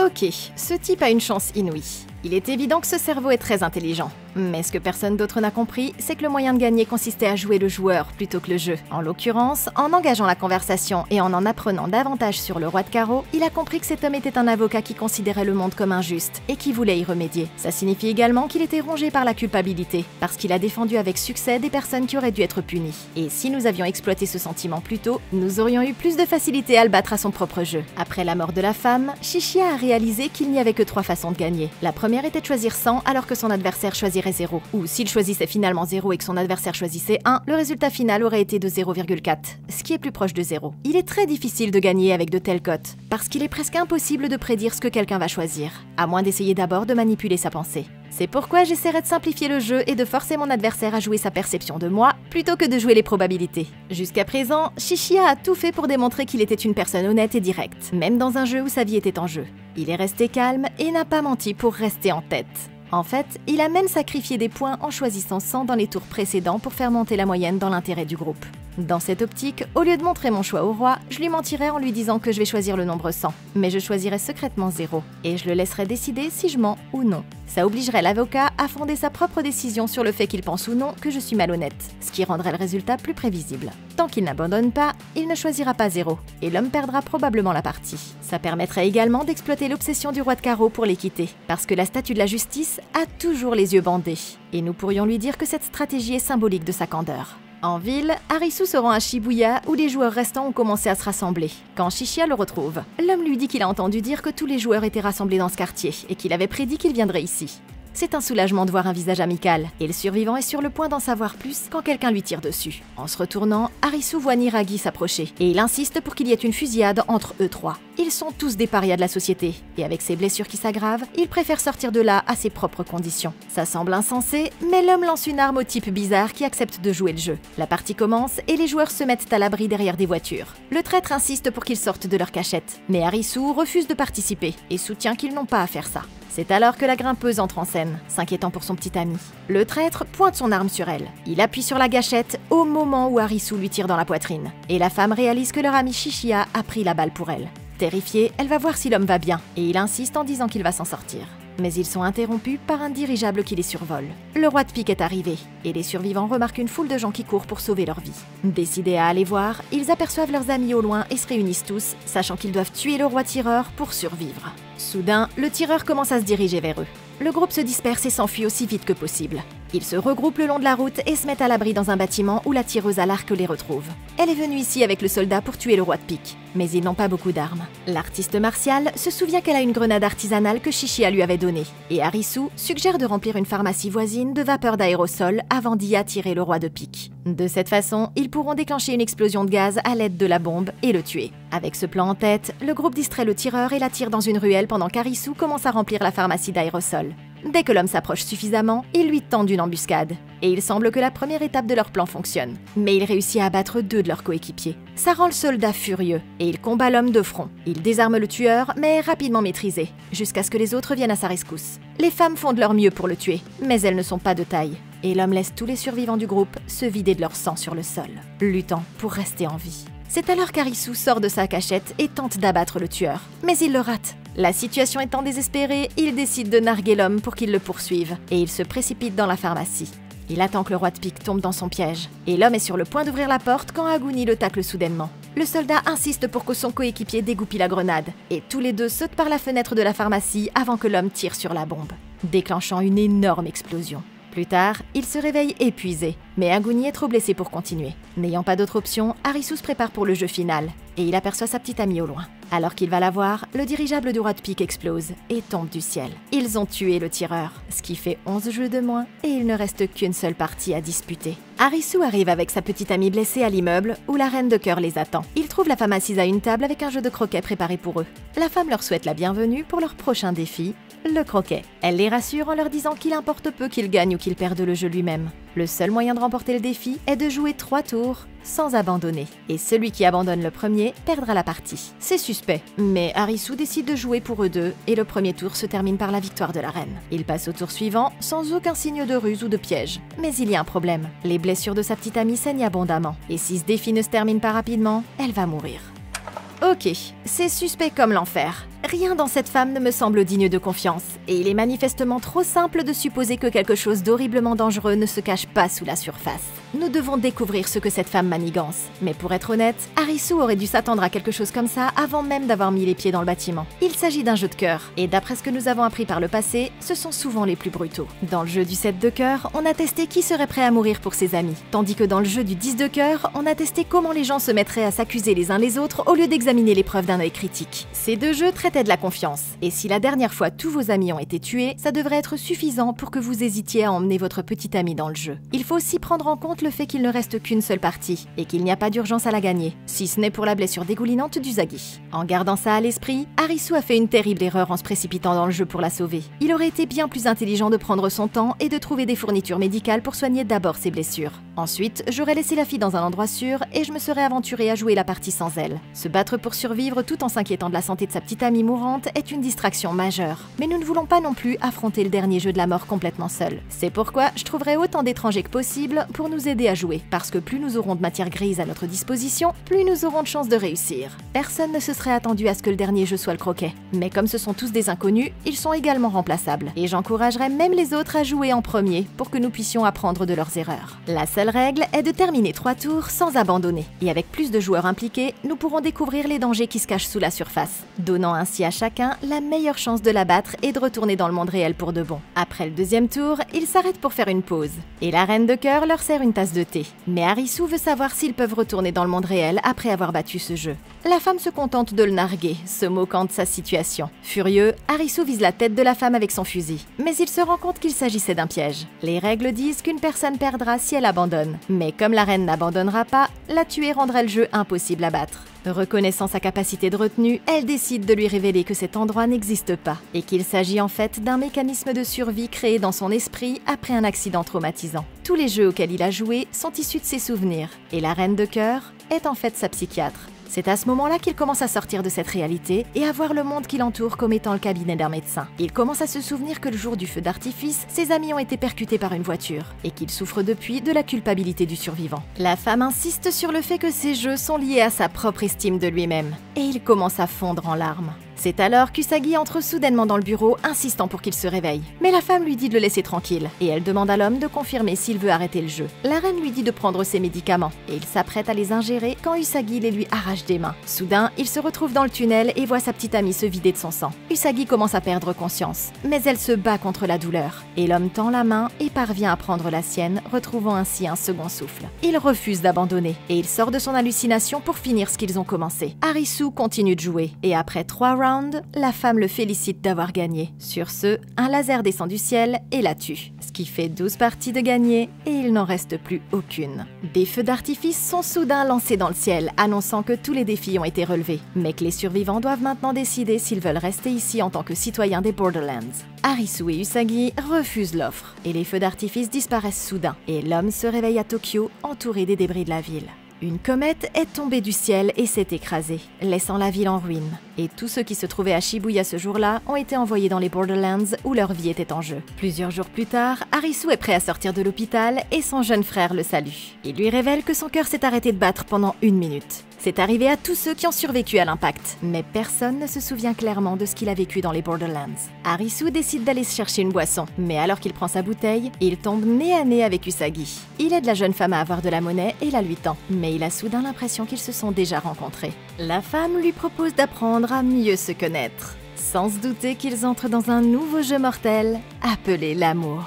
Ok, ce type a une chance inouïe. Il est évident que ce cerveau est très intelligent. Mais ce que personne d'autre n'a compris, c'est que le moyen de gagner consistait à jouer le joueur plutôt que le jeu. En l'occurrence, en engageant la conversation et en apprenant davantage sur le roi de carreau, il a compris que cet homme était un avocat qui considérait le monde comme injuste et qui voulait y remédier. Ça signifie également qu'il était rongé par la culpabilité, parce qu'il a défendu avec succès des personnes qui auraient dû être punies. Et si nous avions exploité ce sentiment plus tôt, nous aurions eu plus de facilité à le battre à son propre jeu. Après la mort de la femme, Xixia a réalisé qu'il n'y avait que 3 façons de gagner. La première était de choisir 100 alors que son adversaire choisirait choisirait 0. Ou s'il choisissait finalement 0 et que son adversaire choisissait 1, le résultat final aurait été de 0,4, ce qui est plus proche de 0. Il est très difficile de gagner avec de telles cotes, parce qu'il est presque impossible de prédire ce que quelqu'un va choisir, à moins d'essayer d'abord de manipuler sa pensée. C'est pourquoi j'essaierai de simplifier le jeu et de forcer mon adversaire à jouer sa perception de moi, plutôt que de jouer les probabilités. Jusqu'à présent, Chichia a tout fait pour démontrer qu'il était une personne honnête et directe, même dans un jeu où sa vie était en jeu. Il est resté calme et n'a pas menti pour rester en tête. En fait, il a même sacrifié des points en choisissant 100 dans les tours précédents pour faire monter la moyenne dans l'intérêt du groupe. Dans cette optique, au lieu de montrer mon choix au roi, je lui mentirais en lui disant que je vais choisir le nombre 100, mais je choisirais secrètement 0, et je le laisserai décider si je mens ou non. Ça obligerait l'avocat à fonder sa propre décision sur le fait qu'il pense ou non que je suis malhonnête, ce qui rendrait le résultat plus prévisible. Tant qu'il n'abandonne pas, il ne choisira pas 0, et l'homme perdra probablement la partie. Ça permettrait également d'exploiter l'obsession du roi de carreau pour les quitter, parce que la statue de la justice a toujours les yeux bandés, et nous pourrions lui dire que cette stratégie est symbolique de sa candeur. En ville, Harisu se rend à Shibuya où les joueurs restants ont commencé à se rassembler, quand Chichia le retrouve. L'homme lui dit qu'il a entendu dire que tous les joueurs étaient rassemblés dans ce quartier et qu'il avait prédit qu'il viendrait ici. C'est un soulagement de voir un visage amical, et le survivant est sur le point d'en savoir plus quand quelqu'un lui tire dessus. En se retournant, Harisu voit Niragi s'approcher, et il insiste pour qu'il y ait une fusillade entre eux trois. Ils sont tous des parias de la société, et avec ses blessures qui s'aggravent, il préfère sortir de là à ses propres conditions. Ça semble insensé, mais l'homme lance une arme au type bizarre qui accepte de jouer le jeu. La partie commence, et les joueurs se mettent à l'abri derrière des voitures. Le traître insiste pour qu'ils sortent de leur cachette, mais Harisu refuse de participer, et soutient qu'ils n'ont pas à faire ça. C'est alors que la grimpeuse entre en scène, s'inquiétant pour son petit ami. Le traître pointe son arme sur elle. Il appuie sur la gâchette au moment où Harisu lui tire dans la poitrine. Et la femme réalise que leur ami Chichia a pris la balle pour elle. Terrifiée, elle va voir si l'homme va bien, et il insiste en disant qu'il va s'en sortir. Mais ils sont interrompus par un dirigeable qui les survole. Le roi de pique est arrivé, et les survivants remarquent une foule de gens qui courent pour sauver leur vie. Décidés à aller voir, ils aperçoivent leurs amis au loin et se réunissent tous, sachant qu'ils doivent tuer le roi tireur pour survivre. Soudain, le tireur commence à se diriger vers eux. Le groupe se disperse et s'enfuit aussi vite que possible. Ils se regroupent le long de la route et se mettent à l'abri dans un bâtiment où la tireuse à l'arc les retrouve. Elle est venue ici avec le soldat pour tuer le roi de pique, mais ils n'ont pas beaucoup d'armes. L'artiste martial se souvient qu'elle a une grenade artisanale que Chichia lui avait donnée, et Harisu suggère de remplir une pharmacie voisine de vapeur d'aérosol avant d'y attirer le roi de pique. De cette façon, ils pourront déclencher une explosion de gaz à l'aide de la bombe et le tuer. Avec ce plan en tête, le groupe distrait le tireur et l'attire dans une ruelle pendant qu'Harisu commence à remplir la pharmacie d'aérosol. Dès que l'homme s'approche suffisamment, il lui tend une embuscade. Et il semble que la première étape de leur plan fonctionne. Mais il réussit à abattre 2 de leurs coéquipiers. Ça rend le soldat furieux, et il combat l'homme de front. Il désarme le tueur, mais est rapidement maîtrisé, jusqu'à ce que les autres viennent à sa rescousse. Les femmes font de leur mieux pour le tuer, mais elles ne sont pas de taille. Et l'homme laisse tous les survivants du groupe se vider de leur sang sur le sol, luttant pour rester en vie. C'est alors qu'Harisu sort de sa cachette et tente d'abattre le tueur. Mais il le rate. La situation étant désespérée, il décide de narguer l'homme pour qu'il le poursuive, et il se précipite dans la pharmacie. Il attend que le roi de pique tombe dans son piège, et l'homme est sur le point d'ouvrir la porte quand Aguni le tacle soudainement. Le soldat insiste pour que son coéquipier dégoupille la grenade, et tous les deux sautent par la fenêtre de la pharmacie avant que l'homme tire sur la bombe, déclenchant une énorme explosion. Plus tard, il se réveille épuisé, mais Aguni est trop blessé pour continuer. N'ayant pas d'autre option, Harisu se prépare pour le jeu final, et il aperçoit sa petite amie au loin. Alors qu'il va la voir, le dirigeable du roi de pique explose et tombe du ciel. Ils ont tué le tireur, ce qui fait 11 jeux de moins, et il ne reste qu'une seule partie à disputer. Harisu arrive avec sa petite amie blessée à l'immeuble où la reine de cœur les attend. Ils trouvent la femme assise à une table avec un jeu de croquet préparé pour eux. La femme leur souhaite la bienvenue pour leur prochain défi, le croquet. Elle les rassure en leur disant qu'il importe peu qu'ils gagnent ou qu'ils perdent le jeu lui-même. Le seul moyen de remporter le défi est de jouer 3 tours sans abandonner. Et celui qui abandonne le premier perdra la partie. C'est suspect, mais Harisu décide de jouer pour eux deux et le premier tour se termine par la victoire de la reine. Il passe au tour suivant sans aucun signe de ruse ou de piège. Mais il y a un problème. Les blessures de sa petite amie saignent abondamment. Et si ce défi ne se termine pas rapidement, elle va mourir. Ok, c'est suspect comme l'enfer. Rien dans cette femme ne me semble digne de confiance, et il est manifestement trop simple de supposer que quelque chose d'horriblement dangereux ne se cache pas sous la surface. Nous devons découvrir ce que cette femme manigance. Mais pour être honnête, Harisu aurait dû s'attendre à quelque chose comme ça avant même d'avoir mis les pieds dans le bâtiment. Il s'agit d'un jeu de cœur, et d'après ce que nous avons appris par le passé, ce sont souvent les plus brutaux. Dans le jeu du 7 de cœur, on a testé qui serait prêt à mourir pour ses amis, tandis que dans le jeu du 10 de cœur, on a testé comment les gens se mettraient à s'accuser les uns les autres au lieu d'examiner les preuves d'un œil critique. Ces deux jeux traitent secret est de la confiance. Et si la dernière fois tous vos amis ont été tués, ça devrait être suffisant pour que vous hésitiez à emmener votre petit ami dans le jeu. Il faut aussi prendre en compte le fait qu'il ne reste qu'une seule partie, et qu'il n'y a pas d'urgence à la gagner, si ce n'est pour la blessure dégoulinante d'Usagi. En gardant ça à l'esprit, Arisu a fait une terrible erreur en se précipitant dans le jeu pour la sauver. Il aurait été bien plus intelligent de prendre son temps et de trouver des fournitures médicales pour soigner d'abord ses blessures. Ensuite, j'aurais laissé la fille dans un endroit sûr et je me serais aventuré à jouer la partie sans elle. Se battre pour survivre tout en s'inquiétant de la santé de sa petite amie mourante est une distraction majeure. Mais nous ne voulons pas non plus affronter le dernier jeu de la mort complètement seul. C'est pourquoi je trouverai autant d'étrangers que possible pour nous aider à jouer, parce que plus nous aurons de matière grise à notre disposition, plus nous aurons de chances de réussir. Personne ne se serait attendu à ce que le dernier jeu soit le croquet. Mais comme ce sont tous des inconnus, ils sont également remplaçables. Et j'encouragerai même les autres à jouer en premier pour que nous puissions apprendre de leurs erreurs. La seule règle est de terminer 3 tours sans abandonner. Et avec plus de joueurs impliqués, nous pourrons découvrir les dangers qui se cachent sous la surface, donnant ainsi à chacun la meilleure chance de la battre et de retourner dans le monde réel pour de bon. Après le deuxième tour, ils s'arrêtent pour faire une pause. Et la reine de cœur leur sert une tasse de thé. Mais Arisu veut savoir s'ils peuvent retourner dans le monde réel après avoir battu ce jeu. La femme se contente de le narguer, se moquant de sa situation. Furieux, Arisu vise la tête de la femme avec son fusil. Mais il se rend compte qu'il s'agissait d'un piège. Les règles disent qu'une personne perdra si elle abandonne. Mais comme la reine n'abandonnera pas, la tuer rendrait le jeu impossible à battre. Reconnaissant sa capacité de retenue, elle décide de lui révéler que cet endroit n'existe pas et qu'il s'agit en fait d'un mécanisme de survie créé dans son esprit après un accident traumatisant. Tous les jeux auxquels il a joué sont issus de ses souvenirs et la reine de cœur est en fait sa psychiatre. C'est à ce moment-là qu'il commence à sortir de cette réalité et à voir le monde qui l'entoure comme étant le cabinet d'un médecin. Il commence à se souvenir que le jour du feu d'artifice, ses amis ont été percutés par une voiture et qu'il souffre depuis de la culpabilité du survivant. La femme insiste sur le fait que ces jeux sont liés à sa propre estime de lui-même et il commence à fondre en larmes. C'est alors qu'Usagi entre soudainement dans le bureau, insistant pour qu'il se réveille. Mais la femme lui dit de le laisser tranquille, et elle demande à l'homme de confirmer s'il veut arrêter le jeu. La reine lui dit de prendre ses médicaments, et il s'apprête à les ingérer quand Usagi les lui arrache des mains. Soudain, il se retrouve dans le tunnel et voit sa petite amie se vider de son sang. Usagi commence à perdre conscience, mais elle se bat contre la douleur. Et l'homme tend la main et parvient à prendre la sienne, retrouvant ainsi un second souffle. Il refuse d'abandonner, et il sort de son hallucination pour finir ce qu'ils ont commencé. Arisu continue de jouer, et après 3 rounds, la femme le félicite d'avoir gagné. Sur ce, un laser descend du ciel et la tue. Ce qui fait 12 parties de gagnées et il n'en reste plus aucune. Des feux d'artifice sont soudain lancés dans le ciel, annonçant que tous les défis ont été relevés, mais que les survivants doivent maintenant décider s'ils veulent rester ici en tant que citoyens des Borderlands. Arisu et Usagi refusent l'offre, et les feux d'artifice disparaissent soudain, et l'homme se réveille à Tokyo, entouré des débris de la ville. Une comète est tombée du ciel et s'est écrasée, laissant la ville en ruine. Et tous ceux qui se trouvaient à Shibuya ce jour-là ont été envoyés dans les Borderlands où leur vie était en jeu. Plusieurs jours plus tard, Arisu est prêt à sortir de l'hôpital et son jeune frère le salue. Il lui révèle que son cœur s'est arrêté de battre pendant 1 minute. C'est arrivé à tous ceux qui ont survécu à l'impact, mais personne ne se souvient clairement de ce qu'il a vécu dans les Borderlands. Arisu décide d'aller se chercher une boisson, mais alors qu'il prend sa bouteille, il tombe nez à nez avec Usagi. Il aide la jeune femme à avoir de la monnaie et la lui tend, mais il a soudain l'impression qu'ils se sont déjà rencontrés. La femme lui propose d'apprendre à mieux se connaître, sans se douter qu'ils entrent dans un nouveau jeu mortel appelé l'amour.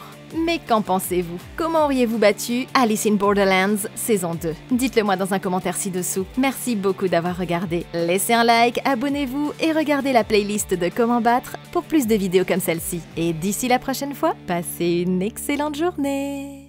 Mais qu'en pensez-vous? Comment auriez-vous battu Alice in Borderlands saison 2? Dites-le moi dans un commentaire ci-dessous. Merci beaucoup d'avoir regardé. Laissez un like, abonnez-vous et regardez la playlist de Comment battre pour plus de vidéos comme celle-ci. Et d'ici la prochaine fois, passez une excellente journée!